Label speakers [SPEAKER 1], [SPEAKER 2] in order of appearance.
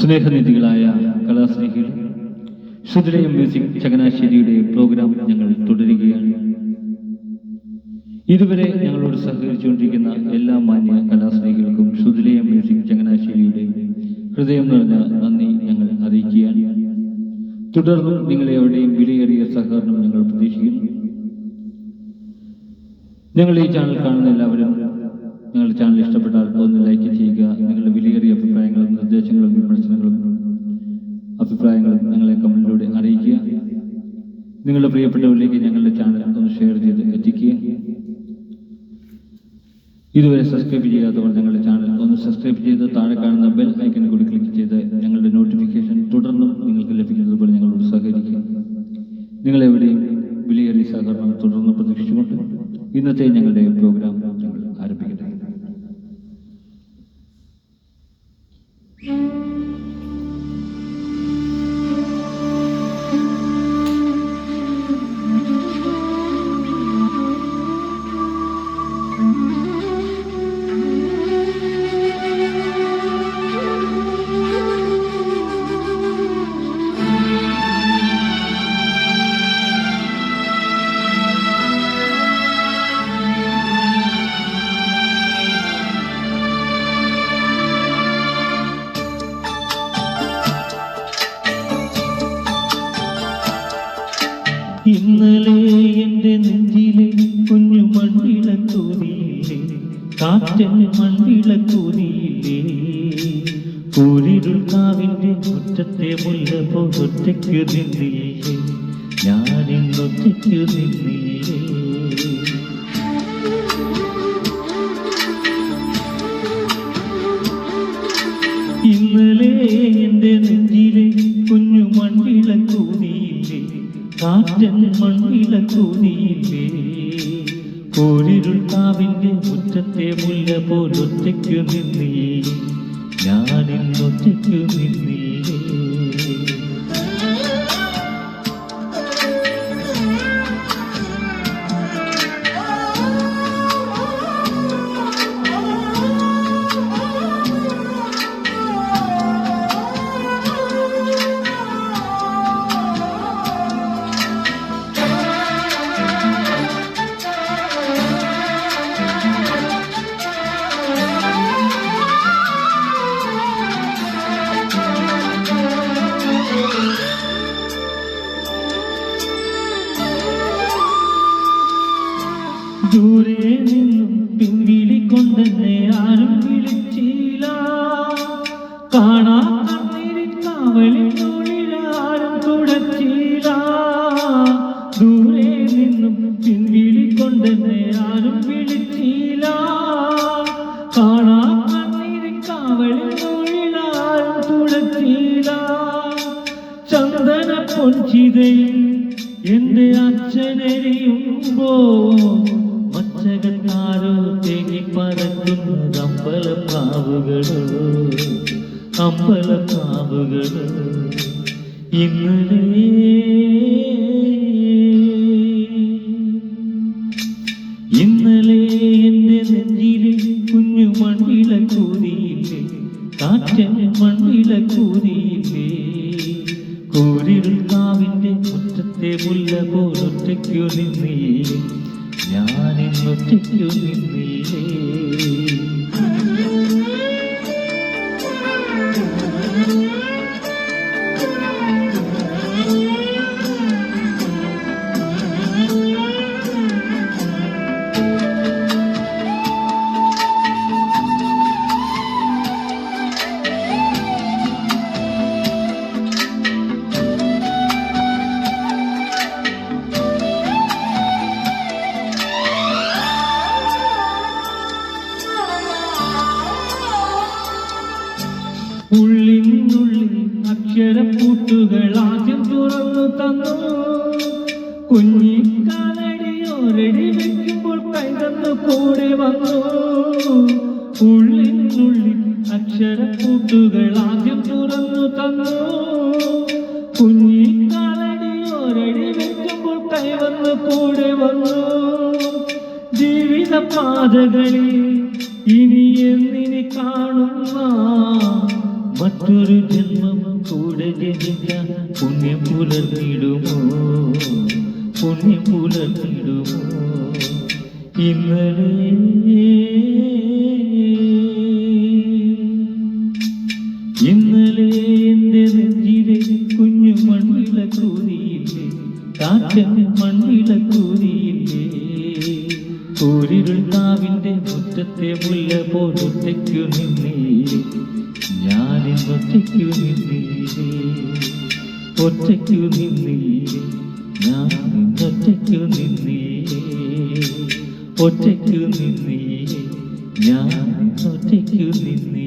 [SPEAKER 1] സ്നേഹനിധികളായ കലാസ്നേഹികൾ, Shruthilayam music ചങ്ങനാശ്ശേരിയുടെ programme ഞങ്ങൾ തുടരുകയാണ്. ഇതുവരെ ഞങ്ങളോട് സഹകരിച്ചുകൊണ്ടിരിക്കുന്ന എല്ലാ മാന്യ കലാസ്നേഹികൾക്കും ശ്രുതിലയം മ്യൂസിക് ചങ്ങനാശ്ശേരിയുടെ ഹൃദയം നിറഞ്ഞ നന്ദി ഞങ്ങൾ അറിയിക്കുകയാണ്. തുടർന്നും നിങ്ങളെ എവിടെയും വിലയേറിയ സഹകരണം ഞങ്ങൾ പ്രതീക്ഷിക്കുന്നു. ഞങ്ങൾ ഈ ചാനൽ കാണുന്ന എല്ലാവരും നിങ്ങളുടെ ചാനൽ ഇഷ്ടപ്പെട്ടാൽ ഒന്ന് ലൈക്ക് ചെയ്യുക. നിങ്ങളുടെ വിലയേറിയ അഭിപ്രായങ്ങളും നിർദ്ദേശങ്ങളും വിമർശനങ്ങളും അഭിപ്രായങ്ങളും ഞങ്ങളെ കമന്റിലൂടെ അറിയിക്കുക. നിങ്ങളുടെ പ്രിയപ്പെട്ടവരിലേക്ക് ഞങ്ങളുടെ ചാനൽ ഒന്ന് ഷെയർ ചെയ്ത് എത്തിക്കുക. ഇതുവരെ സബ്സ്ക്രൈബ് ചെയ്യാത്തവർ ഞങ്ങളുടെ ചാനൽ ഒന്ന് സബ്സ്ക്രൈബ് ചെയ്ത് താഴെ കാണുന്ന ബെൽ ഐക്കൺ കൂടി ക്ലിക്ക് ചെയ്ത് ഞങ്ങളുടെ നോട്ടിഫിക്കേഷൻ തുടർന്നും നിങ്ങൾക്ക് ലഭിക്കുന്നത് പോലെ ഞങ്ങളോട് സഹകരിക്കുക. നിങ്ങളെവിടെയും വിലയേറിയ സഹകരണം തുടർന്ന് പ്രതീക്ഷിച്ചുകൊണ്ട് ഇന്നത്തെ ഞങ്ങളുടെ പ്രോഗ്രാം ഞങ്ങൾ ആരംഭിക്കട്ടെ.
[SPEAKER 2] ഇന്നലെ എൻ്റെ നെഞ്ചിലെ കുഞ്ഞു മൺവിളക്കൂതിയില്ലേ, കാറ്റൻ മൺവിളക്കൂതിയില്ലേ, കൂരിരുൾ കാവിൻ്റെ മുറ്റത്തെ മുല്ല പോലൊറ്റയ്ക്കു നിന്നില്ലേ, ഞാനിന്നൊറ്റയ്ക്കു നിന്നില്ലേ. ഇന്നലെ എൻ്റെ നെഞ്ചിലെ കുഞ്ഞു മൺവിളക്കൂതിയില്ലേ, കാറ്റൻ മൺവിളക്കൂതിയില്ലേ, കോരിരുൾ കാവിൻ്റെ മുറ്റത്തെ മുല്ല പോലൊറ്റയ്ക്കു നിന്നില്ലേ, ഞാനിന്നൊറ്റയ്ക്കു നിന്നില്ലേ. ദൂരെ നിന്നും പിൻവിളിക്കൊണ്ടെന്നെ ആരും വിളിച്ചില്ല, കാണാ കണ്ണീരിൻ കാവലിൻ തൊഴിലാരും തുടച്ചില്ല. ദൂരെ നിന്നും പിൻവിളിക്കൊണ്ടെന്നെ ആരും വിളിച്ചില്ല, കാണാ കണ്ണീരിൻ കാവലിൻ തൊഴിലാരും തുടച്ചില്ല. ചന്ദന പൊൻചിതയിൽ എൻ്റെ അച്ഛനെരിയുമ്പോ മച്ചകത്താരോ തേങ്ങി പറക്കുന്നത് അമ്പലപ്പാവുകളോ, അമ്പലപ്പാവുകളോ. ഇന്നലെ എൻ്റെ നെഞ്ചിലെ കുഞ്ഞു മൺവിളക്കൂതിയില്ലേ, കാറ്റൻ മൺവിളക്കൂതിയില്ലേ, കോരിരുൾ കാവിൻ്റെ മുറ്റത്തെ മുല്ല പോലൊറ്റയ്ക്കു നിന്നില്ലേ, ഞാനിന്നൊറ്റയ്ക്കു നിന്നില്ലേ. ഉള്ളിനുള്ളിൽ അക്ഷരപ്പൂട്ടുകൾ ആദ്യം തുറന്നു തന്നു, കുഞ്ഞിക്കാലടിയോരടി വെക്കുമ്പോൾ കൈതന്നു കൂടെ വന്നു. ഉള്ളിനുള്ളിൽ അക്ഷരപ്പൂട്ടുകൾ ആദ്യം തുറന്നു തന്നു, കുഞ്ഞിക്കാലടിയോരടി വെക്കുമ്പോൾ കൈവന്നു കൂടെ വന്നു. ജീവിത പാതകളിൽ ഇനി എന്നിനി കാണുന്ന മറ്റൊരു ജന്മം കൂടെ ജനിക്കാൻ പുണ്യം പുലർന്നിടുമോ, പുണ്യം പുലർന്നിടുമോ? ഇന്നലെ എൻ്റെ നെഞ്ചിലെ കുഞ്ഞു മൺവിളക്കൂതിയില്ലേ, കാറ്റൻ മൺവിളക്കൂതിയില്ലേ? കൂരിരുൾ കാവിൻ്റെ മുറ്റത്തെ മുല്ല പോലൊറ്റയ്ക്കു നിന്നീരേ, ഞാനിന്നൊറ്റയ്ക്കു നിന്നീരേ, ഒറ്റയ്ക്കു നിന്നീരേ, ഞാനിന്നൊറ്റയ്ക്കു നിന്നീരേ, ഒറ്റയ്ക്കു നിന്നീരേ, ഞാനിന്നൊറ്റയ്ക്കു നിന്നീരേ.